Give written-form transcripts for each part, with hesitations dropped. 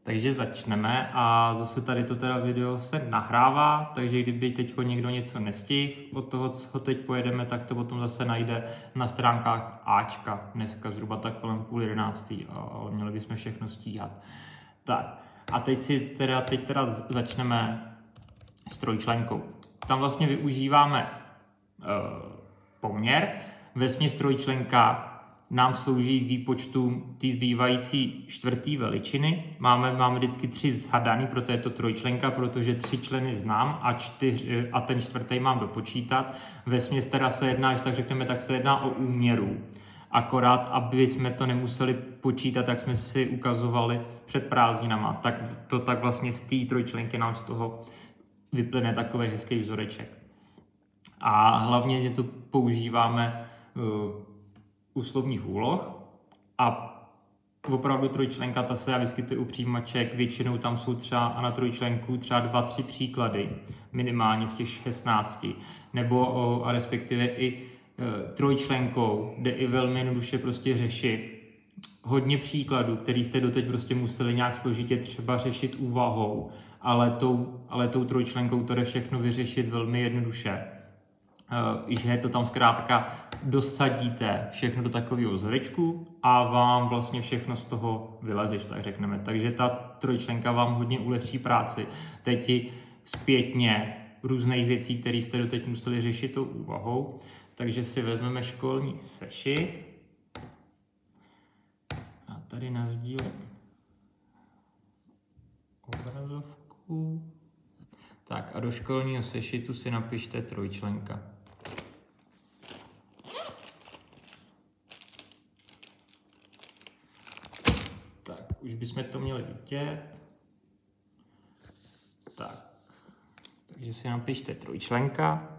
Takže začneme a zase tady to teda video se nahrává, takže kdyby teď někdo něco nestihl od toho, co teď pojedeme, tak to potom zase najde na stránkách Ačka, dneska zhruba tak kolem 10:30 a měli bychom všechno stíhat. Tak a teď teda začneme s trojčlenkou. Tam vlastně využíváme poměr, vesměs trojčlenka nám slouží k výpočtu té zbývající čtvrtý veličiny. Máme vždycky 3 zhadaný, proto je to trojčlenka, protože 3 členy znám a ten čtvrtý mám dopočítat. Vesměs teda se jedná, když tak řekneme, tak se jedná o úměru. Akorát, aby jsme to nemuseli počítat, jak jsme si ukazovali před prázdninama, tak vlastně z té trojčlenky nám z toho vyplyne takový hezký vzoreček. A hlavně to používáme u slovních úloh a opravdu trojčlenka, ta se vyskytuje u přijímaček, většinou tam jsou třeba na trojčlenku třeba 2-3 příklady, minimálně z těch 16, nebo a respektive i trojčlenkou, jde i velmi jednoduše prostě řešit hodně příkladů, který jste doteď prostě museli nějak složitě třeba řešit úvahou, ale tou trojčlenkou to jde všechno vyřešit velmi jednoduše. Že to tam zkrátka dosadíte všechno do takového vzorečku a vám vlastně všechno z toho vyleze, tak řekneme. Takže ta trojčlenka vám hodně ulehčí práci. Teď i zpětně různých věcí, které jste doteď museli řešit tou úvahou. Takže si vezmeme školní sešit a tady nasdílím obrazovku. Tak a do školního sešitu si napište trojčlenka. Tak, už bychom to měli vidět. Tak, takže si napište trojčlenka.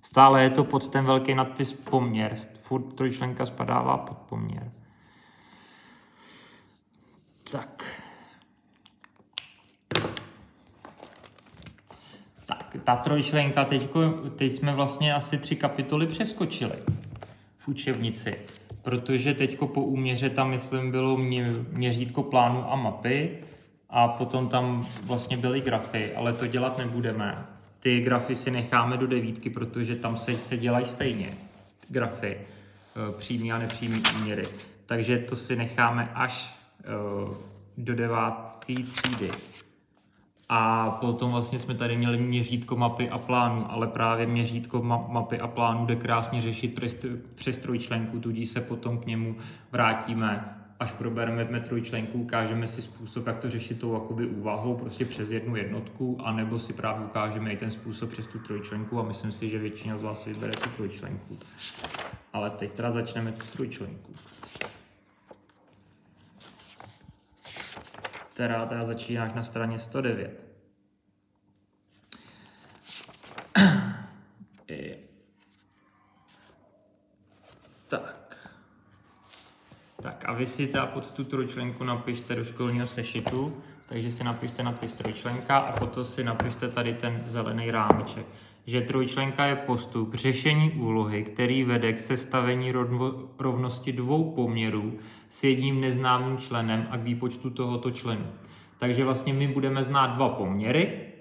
Stále je to pod ten velký nadpis poměr. Furt trojčlenka spadává pod poměr. Tak, ta trojčlenka, teď jsme vlastně asi 3 kapitoly přeskočili v učebnici, protože teďko po úměře tam, myslím, bylo měřítko plánu a mapy a potom tam vlastně byly grafy, ale to dělat nebudeme. Ty grafy si necháme do 9, protože tam se dělají stejně grafy, přímý a nepřímý úměry. Takže to si necháme až do 9. třídy. A potom vlastně jsme tady měli měřítko mapy a plánu, ale právě měřítko mapy a plánu jde krásně řešit přes trojčlenku, tudíž se potom k němu vrátíme, až probereme trojčlenku, ukážeme si způsob, jak to řešit tou jakoby úvahou, prostě přes jednu jednotku, anebo si právě ukážeme i ten způsob přes tu trojčlenku a myslím si, že většina z vás vybere tu trojčlenku. Ale teď teda začneme tu trojčlenku. Teda začínáš na straně 109. Tak a vy si teda pod tu trojčlenku napište do školního sešitu, takže si napište nadpis trojčlenka a potom si napište tady ten zelený rámeček, že trojčlenka je postup k řešení úlohy, který vede k sestavení rovnosti 2 poměrů s jedním neznámým členem a k výpočtu tohoto členu. Takže vlastně my budeme znát 2 poměry,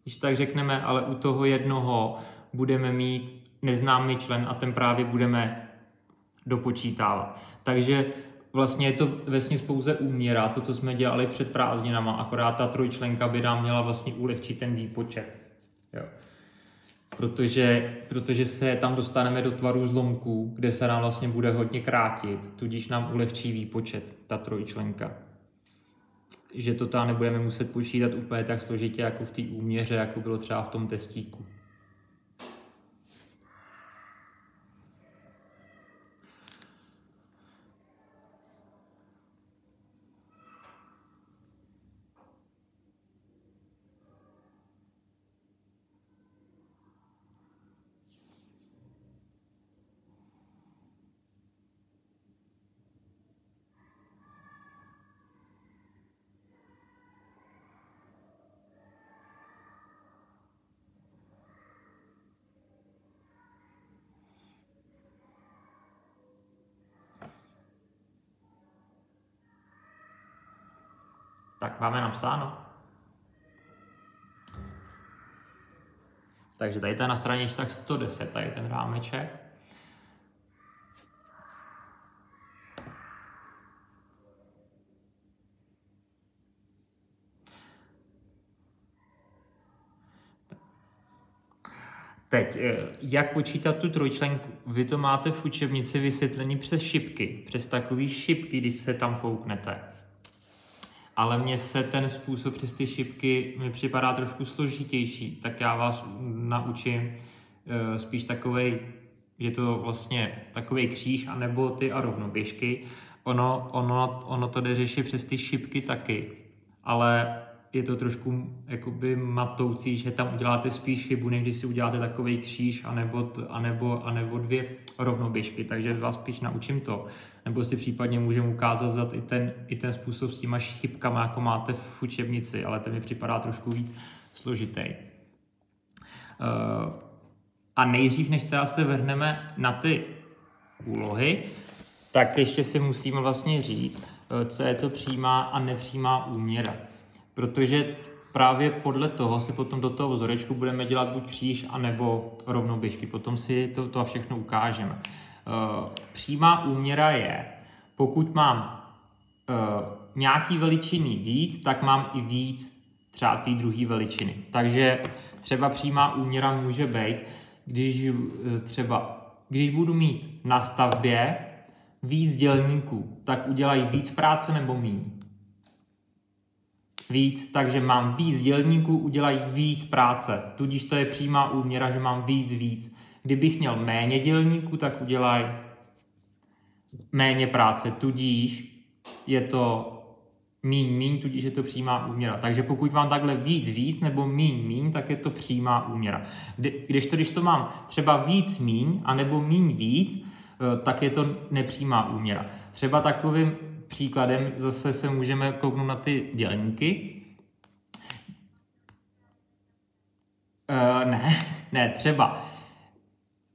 když tak řekneme, ale u toho jednoho budeme mít neznámý člen a ten právě budeme dopočítávat. Takže vlastně je to vesměs pouze úměra, to, co jsme dělali před prázdninama, akorát ta trojčlenka by nám měla vlastně ulehčit ten výpočet. Jo. Protože se tam dostaneme do tvaru zlomků, kde se nám vlastně bude hodně krátit, tudíž nám ulehčí výpočet, ta trojčlenka. Že to tam nebudeme muset počítat úplně tak složitě, jako v té úměře, jako bylo třeba v tom testíku. Tak máme napsáno. Takže tady to je na straně tak 110, tady ten rámeček. Teď, jak počítat tu trojčlenku? Vy to máte v učebnici vysvětlení přes šipky, přes takové šipky, když se tam kouknete. Ale mně se ten způsob přes ty šipky mi připadá trošku složitější, tak já vás naučím spíš takovej, že to vlastně takovej kříž, anebo ty a rovnoběžky. Ono to jde řešit přes ty šipky taky, ale je to trošku jakoby matoucí, že tam uděláte spíš chybu, než když si uděláte takovej kříž, anebo dvě rovnoběžky, takže vás spíš naučím to. Nebo si případně můžeme ukázat i ten způsob s těma chybkama, jako máte v učebnici, ale ten mi připadá trošku víc složitý. A nejdřív, než teda se vrhneme na ty úlohy, tak ještě si musíme vlastně říct, co je to přímá a nepřímá úměra. Protože právě podle toho si potom do toho vzorečku budeme dělat buď kříž, anebo rovnoběžky. Potom si to všechno ukážeme. Přímá úměra je, pokud mám nějaký veličiny víc, tak mám i víc třeba té druhé veličiny. Takže třeba přímá úměra může být, když budu mít na stavbě víc dělníků, tak udělají víc práce nebo míň? Víc, takže mám víc dělníků, udělají víc práce. Tudíž to je přímá úměra, že mám víc. Kdybych měl méně dělníků, tak udělají méně práce. Tudíž je to míň, tudíž je to přímá úměra. Takže pokud mám takhle víc nebo míň, tak je to přímá úměra. Když to mám třeba míň, anebo víc, tak je to nepřímá úměra. Třeba takovým příkladem zase se můžeme kouknout na ty dělníky. Ne, třeba.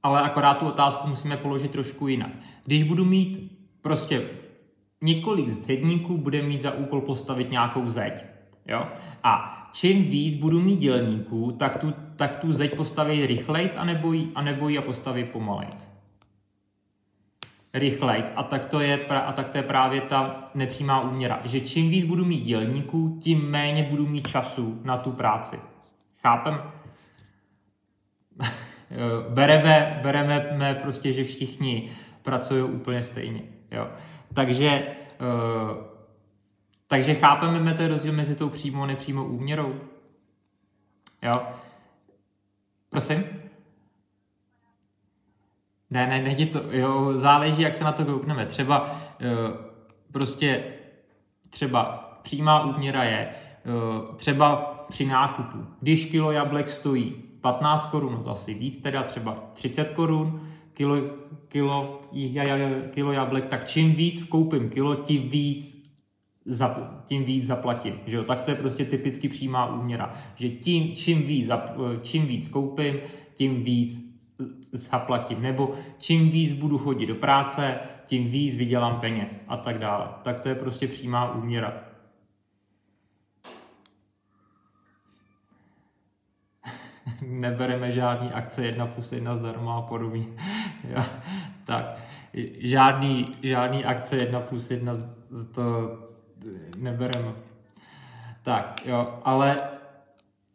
Ale akorát tu otázku musíme položit trošku jinak. Když budu mít prostě několik zedníků, bude mít za úkol postavit nějakou zeď. Jo? A čím víc budu mít dělníků, tak tu zeď postaví rychlejc, anebo ji postaví pomalejc. Rychlejc. A tak to je právě ta nepřímá úměra. Že čím víc budu mít dělníků, tím méně budu mít času na tu práci. Chápem? bereme prostě, že všichni pracují úplně stejně. Jo? Takže chápeme ten rozdíl mezi tou přímou a nepřímou úměrou? Jo? Prosím? Ne, nejde to, jo, záleží, jak se na to koukneme. Třeba přímá úměra je třeba při nákupu. Když kilo jablek stojí 15 korun, no to asi víc, teda třeba 30 korun, kilo jablek, tak čím víc koupím kilo, tím víc zaplatím. Že jo? Tak to je prostě typicky přímá úměra. Že čím víc koupím, tím víc zaplatím. Nebo čím víc budu chodit do práce, tím víc vydělám peněz a tak dále. Tak to je prostě přímá úměra. Nebereme žádný akce 1+1 zdarma a podobně. Tak, žádný akce 1+1 to nebereme. Tak, jo, ale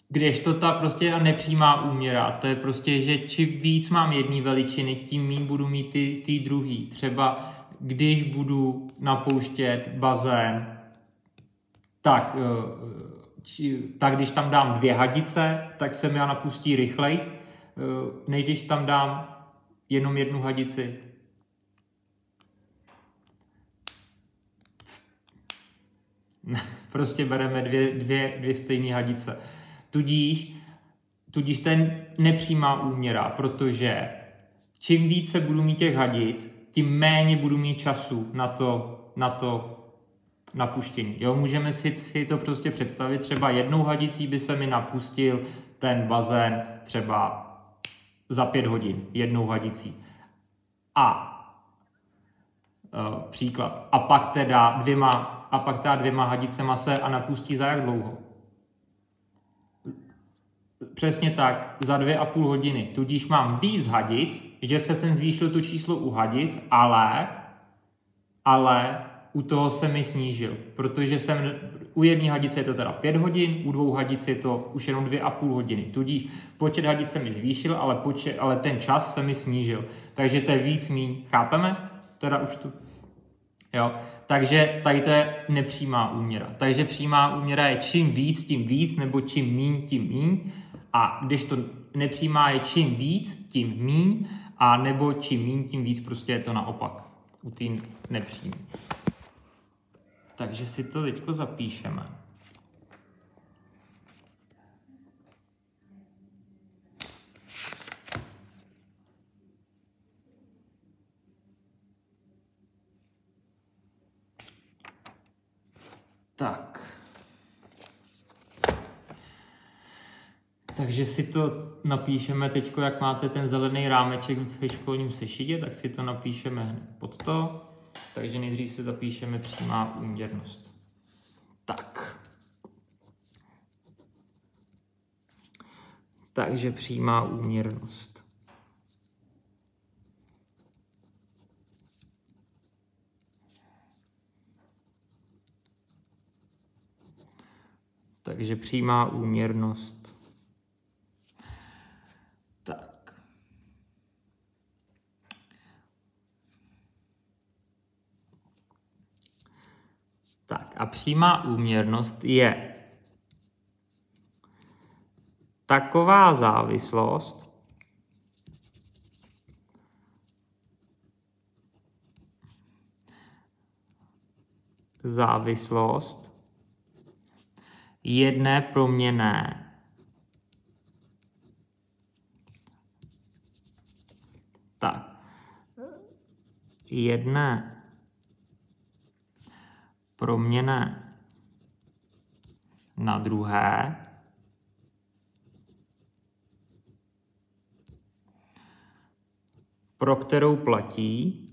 když to ta prostě nepřímá úměra, to je prostě, že čím víc mám jedné veličiny, tím méně budu mít ty druhý. Třeba když budu napouštět bazén, tak když tam dám 2 hadice, tak se mi napustí rychlejc, než když tam dám jenom 1 hadici. Prostě bereme dvě stejné hadice. Tudíž ten nepřímá úměra, protože čím více budu mít těch hadic, tím méně budu mít času na to napuštění. Jo, můžeme si to prostě představit, třeba 1 hadicí by se mi napustil ten bazén třeba za 5 hodin, 1 hadicí. A příklad. A pak teda 2 a pak dá 2 hadicema se a napustí za jak dlouho? Přesně tak, za 2,5 hodiny. Tudíž mám víc hadic, že se sem zvýšil to číslo u hadic, ale u toho se mi snížil, protože u jedné hadice je to teda 5 hodin, u 2 hadic je to už jenom 2,5 hodiny. Tudíž počet hadic se mi zvýšil, ale ten čas se mi snížil. Takže to je víc míň. Chápeme? Teda už tu. Jo. Takže tady to je nepřímá úměra. Takže přímá úměra je čím víc, tím víc, nebo čím míň, tím míň. A když to nepřímá je čím víc, tím míň, a nebo čím míň, tím víc, prostě je to naopak. U té nepřímé. Takže si to teďko zapíšeme. Tak. Takže si to napíšeme teďko, jak máte ten zelený rámeček v školním sešitě, tak si to napíšeme hned pod to. Takže nejdřív si zapíšeme přímá úměrnost. Tak. Takže přímá úměrnost. Takže přímá úměrnost. Tak. Tak a přímá úměrnost je taková závislost, jedné proměnné jedné proměnné na druhé pro kterou platí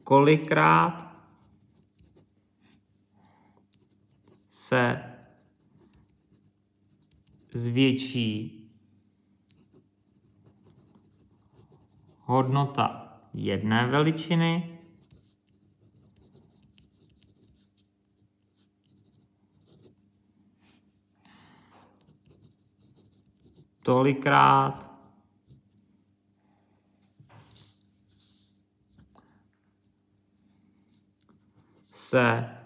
kolikrát se zvětší hodnota jedné veličiny tolikrát se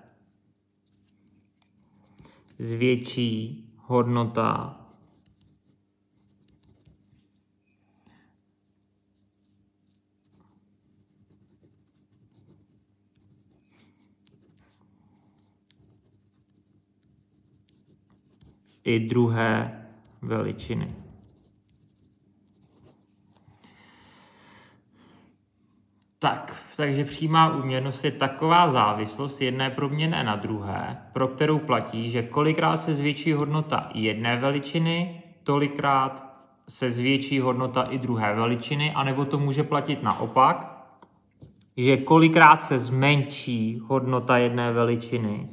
zvětší hodnota i druhé veličiny. Takže přímá úměrnost je taková závislost jedné proměnné na druhé, pro kterou platí, že kolikrát se zvětší hodnota jedné veličiny, tolikrát se zvětší hodnota i druhé veličiny, anebo to může platit naopak, že kolikrát se zmenší hodnota jedné veličiny.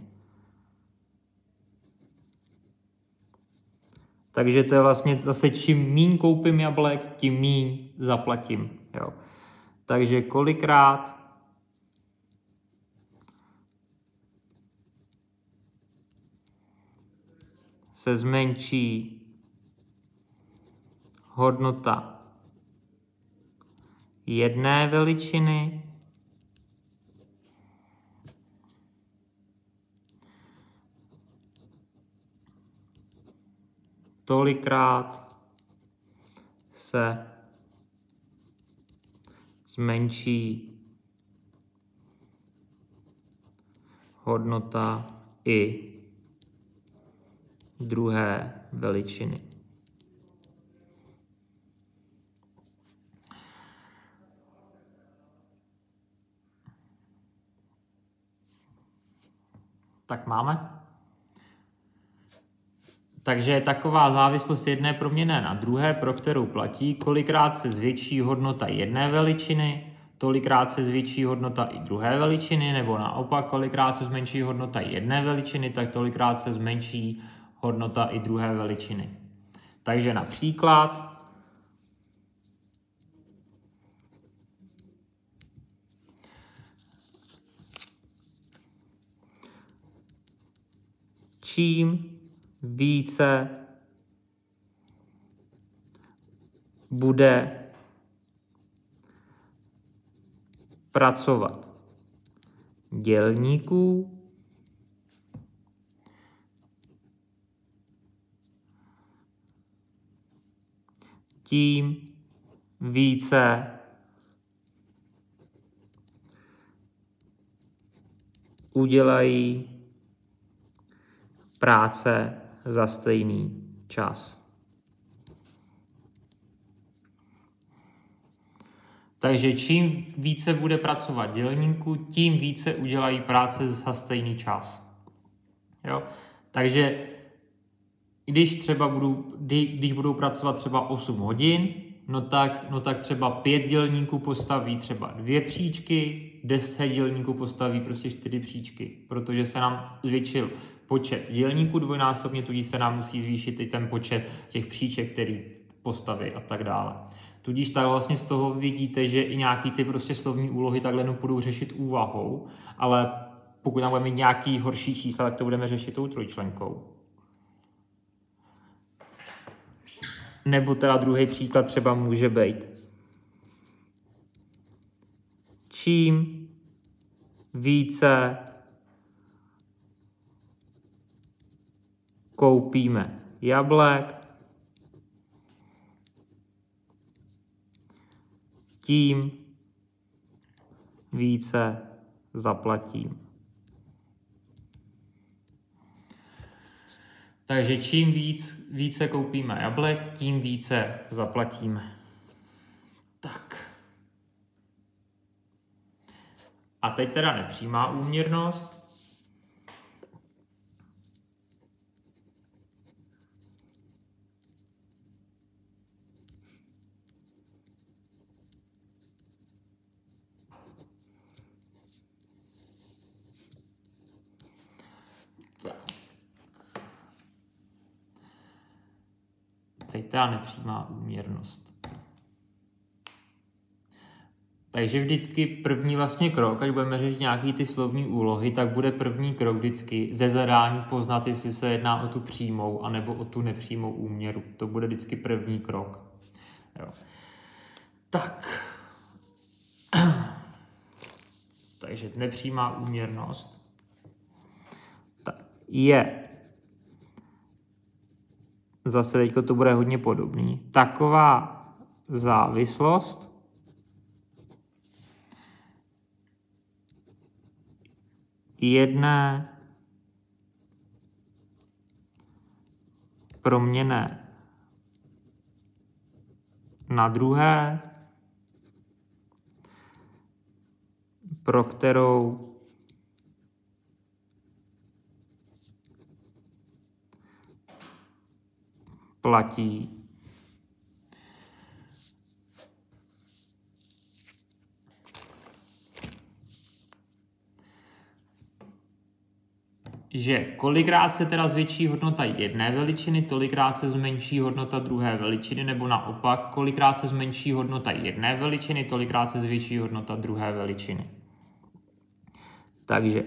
Takže to je vlastně zase, čím míň koupím jablek, tím míň zaplatím. Jo. Takže kolikrát se zmenší hodnota jedné veličiny, tolikrát se zmenší hodnota i druhé veličiny. Tak máme. Takže je taková závislost jedné proměnné na druhé, pro kterou platí, kolikrát se zvětší hodnota jedné veličiny, tolikrát se zvětší hodnota i druhé veličiny, nebo naopak, kolikrát se zmenší hodnota jedné veličiny, tak tolikrát se zmenší hodnota i druhé veličiny. Takže například čím více bude pracovat dělníků, tím více udělají práce za stejný čas. Takže čím více bude pracovat dělníků, tím více udělají práce za stejný čas. Jo? Takže když budou pracovat třeba 8 hodin, no tak třeba 5 dělníků postaví třeba 2 příčky, 10 dělníků postaví prostě 4 příčky, protože se nám zvětšil počet dělníků dvojnásobně, tudíž se nám musí zvýšit i ten počet těch příček, který postaví a tak dále. Tudíž tak vlastně z toho vidíte, že i nějaký ty prostě slovní úlohy takhle budou řešit úvahou, ale pokud tam budeme mít nějaký horší čísla, tak to budeme řešit tou trojčlenkou. Nebo teda druhý příklad třeba může být. Čím více koupíme jablek, tím více zaplatím. Takže čím více koupíme jablek, tím více zaplatíme. Tak. A teď teda nepřímá úměrnost. Teď teda nepřímá úměrnost. Takže vždycky první vlastně krok, až budeme řešit nějaký ty slovní úlohy, tak bude první krok vždycky ze zadání poznat, jestli se jedná o tu přímou anebo o tu nepřímou úměru. To bude vždycky první krok. Jo. Tak. Takže nepřímá úměrnost tak je zase teďko to bude hodně podobný. Taková závislost jedné proměnné na druhé, pro kterou platí že kolikrát se teda zvětší hodnota jedné veličiny, tolikrát se zmenší hodnota druhé veličiny, nebo naopak, kolikrát se zmenší hodnota jedné veličiny, tolikrát se zvětší hodnota druhé veličiny. Takže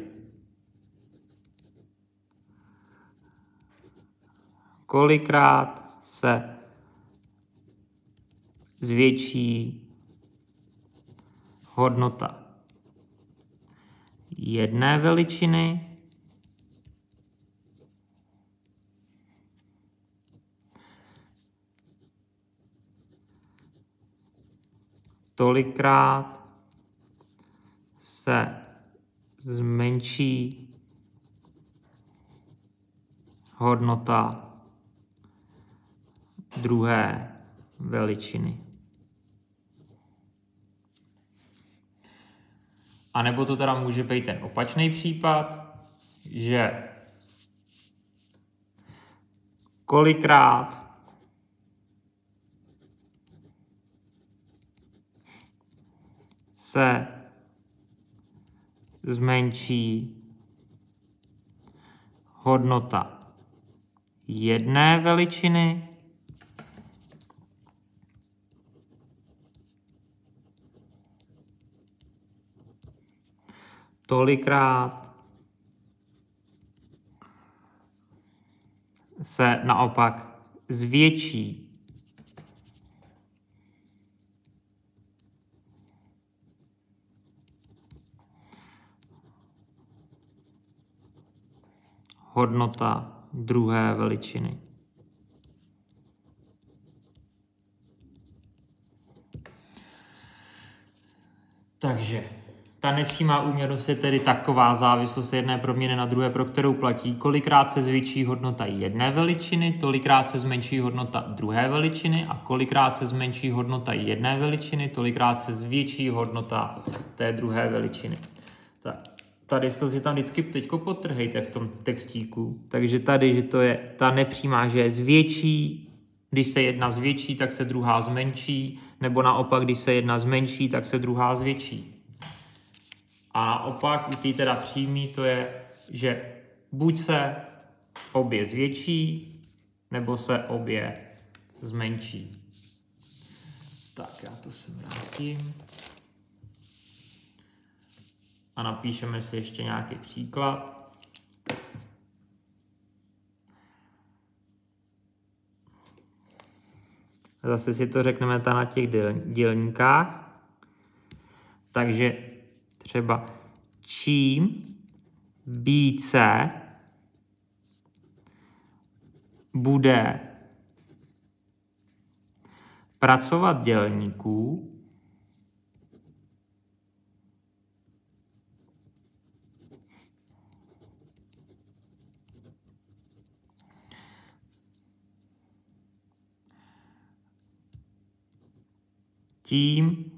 kolikrát se zvětší hodnota jedné veličiny, tolikrát se zmenší hodnota druhé veličiny. A nebo to teda může být ten opačný případ, že kolikrát se zmenší hodnota jedné veličiny tolikrát se naopak zvětší hodnota druhé veličiny. Takže ta nepřímá úměrnost je tedy taková závislost jedné proměnny na druhé, pro kterou platí, kolikrát se zvětší hodnota jedné veličiny, tolikrát se zmenší hodnota druhé veličiny a kolikrát se zmenší hodnota jedné veličiny, tolikrát se zvětší hodnota té druhé veličiny. Tak, tady to si tam vždycky teďko podtrhejte v tom textíku. Takže tady, že to je ta nepřímá, že je zvětší, když se jedna zvětší, tak se druhá zmenší, nebo naopak, když se jedna zmenší, tak se druhá zvětší. A naopak u té teda přímý to je, že buď se obě zvětší, nebo se obě zmenší. Tak, já to sem vrátím. A napíšeme si ještě nějaký příklad. Zase si to řekneme tam na těch dělníkách. Takže třeba čím více bude pracovat dělníků, tím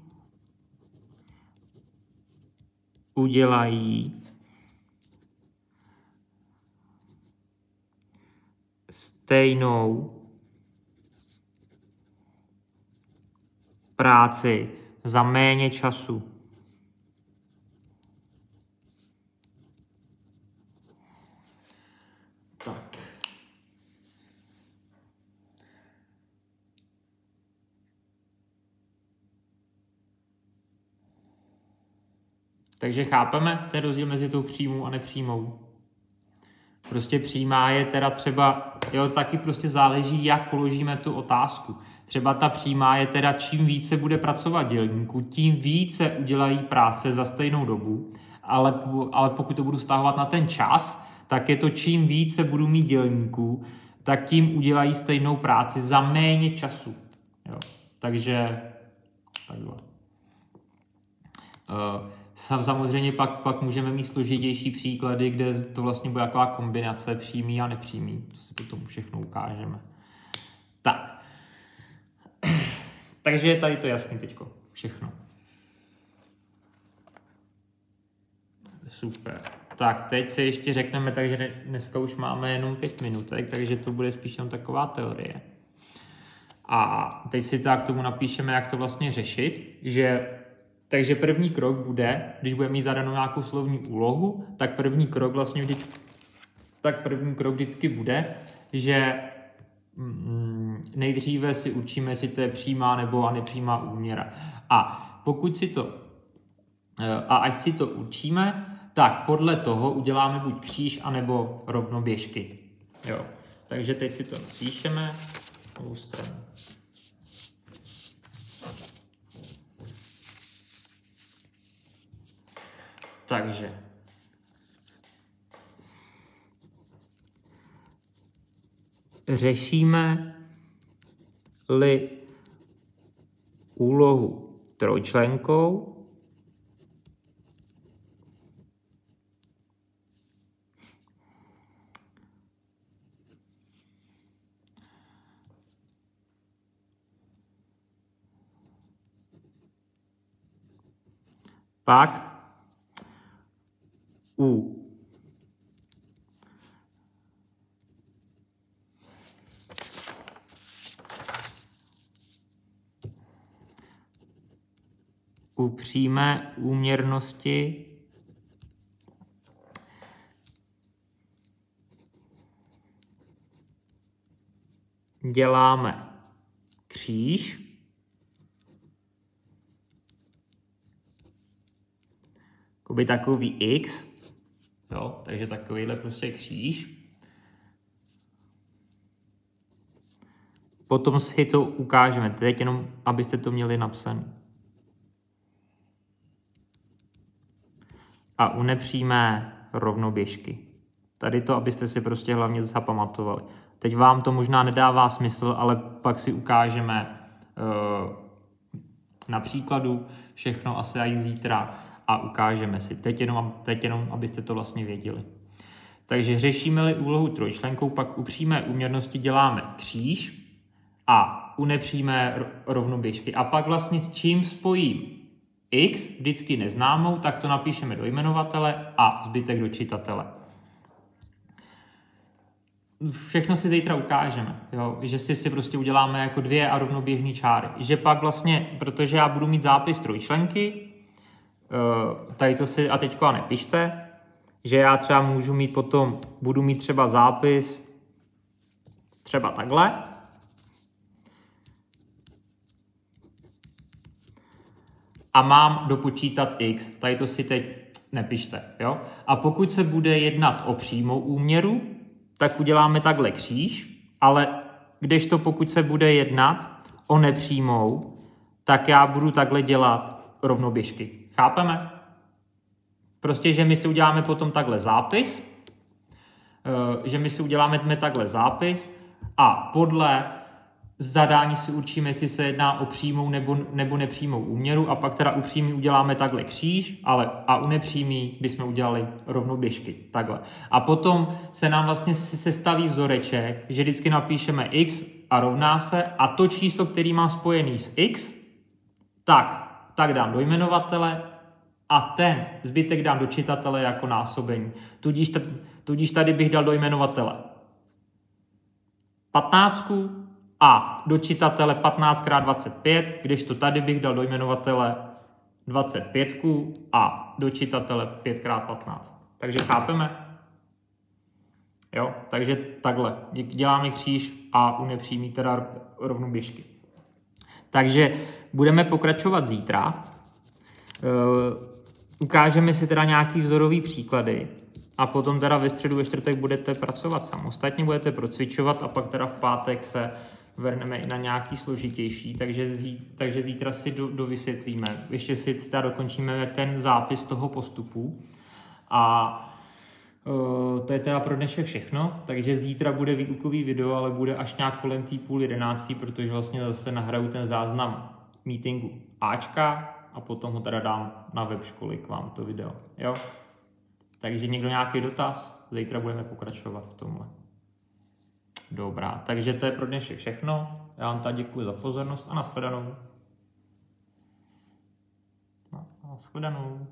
udělají stejnou práci za méně času. Tak. Takže chápeme ten rozdíl mezi tou přímou a nepřímou. Prostě přímá je teda třeba, jo, taky prostě záleží, jak položíme tu otázku. Třeba ta přímá je teda, čím více bude pracovat dělníků, tím více udělají práce za stejnou dobu, ale pokud to budu stahovat na ten čas, tak je to, čím více budu mít dělníků, tak tím udělají stejnou práci za méně času. Jo. Takže takhle. Samozřejmě pak můžeme mít složitější příklady, kde to vlastně bude taková kombinace přímý a nepřímý. To si potom všechno ukážeme. Tak. Takže je tady to jasný teďko. Všechno. Super. Tak, teď se ještě řekneme, takže dneska už máme jenom 5 minutek, takže to bude spíš jenom taková teorie. A teď si tak k tomu napíšeme, jak to vlastně řešit, takže první krok bude, když budeme mít zadanou nějakou slovní úlohu, tak první krok vždycky bude, že nejdříve si určíme, jestli to je přímá nebo nepřímá úměra. A až si to určíme, tak podle toho uděláme buď kříž, anebo rovnoběžky. Jo. Takže teď si to napíšeme. Takže řešíme-li úlohu trojčlenkou, pak u u přímé úměrnosti děláme kříž. Jakoby takový x. Jo, takže takovýhle prostě kříž. Potom si to ukážeme. Teď jenom, abyste to měli napsané. A u nepřímé rovnoběžky. Tady to, abyste si prostě hlavně zapamatovali. Teď vám to možná nedává smysl, ale pak si ukážeme na příkladu všechno asi až zítra a ukážeme si. Teď jenom, abyste to vlastně věděli. Takže řešíme-li úlohu trojčlenkou, pak u přímé úměrnosti děláme kříž a u nepřímé rovnoběžky. A pak vlastně s čím spojím x, vždycky neznámou, tak to napíšeme do jmenovatele a zbytek do čitatele. Všechno si zítra ukážeme, jo? Že si prostě uděláme jako dvě a rovnoběžné čáry. Že pak vlastně, protože já budu mít zápis trojčlenky, tady to si a teďko nepište, že já třeba můžu mít potom, budu mít třeba zápis třeba takhle. A mám dopočítat x, tady to si teď nepište, jo? A pokud se bude jednat o přímou úměru, tak uděláme takhle kříž, ale kdežto pokud se bude jednat o nepřímou, tak já budu takhle dělat rovnoběžky. Chápeme? Prostě, že my si uděláme potom takhle zápis, a podle zadání si určíme, jestli se jedná o přímou nebo nepřímou úměru a pak teda u přímý uděláme takhle kříž, a u nepřímý bychom udělali rovnoběžky. Takhle. A potom se nám vlastně sestaví vzoreček, že vždycky napíšeme x a rovná se a to číslo, který mám spojený s x, tak dám do jmenovatele a ten zbytek dám do čitatele jako násobení. Tudíž tady bych dal do jmenovatele 15 a do čitatele 15 x 25, kdežto tady bych dal do jmenovatele 25 a do čitatele 5 x 15. Takže chápeme? Jo, takže takhle. Děláme kříž a u nepřímý teda rovnoběžky. Takže budeme pokračovat zítra. Ukážeme si teda nějaký vzorový příklady a potom teda ve středu, ve čtvrtek budete pracovat samostatně, budete procvičovat a pak teda v pátek se vrhneme i na nějaký složitější, takže zítra si dovysvětlíme. Ještě si teda dokončíme ten zápis toho postupu a to je teda pro dnešek všechno, takže zítra bude výukový video, ale bude až nějak kolem 10:30, protože vlastně zase nahraju ten záznam meetingu Ačka a potom ho teda dám na web školy k vám to video, jo? Takže někdo nějaký dotaz? Zítra budeme pokračovat v tomhle. Dobrá, takže to je pro dnešek všechno. Já vám tady děkuji za pozornost a nashledanou. Nashledanou.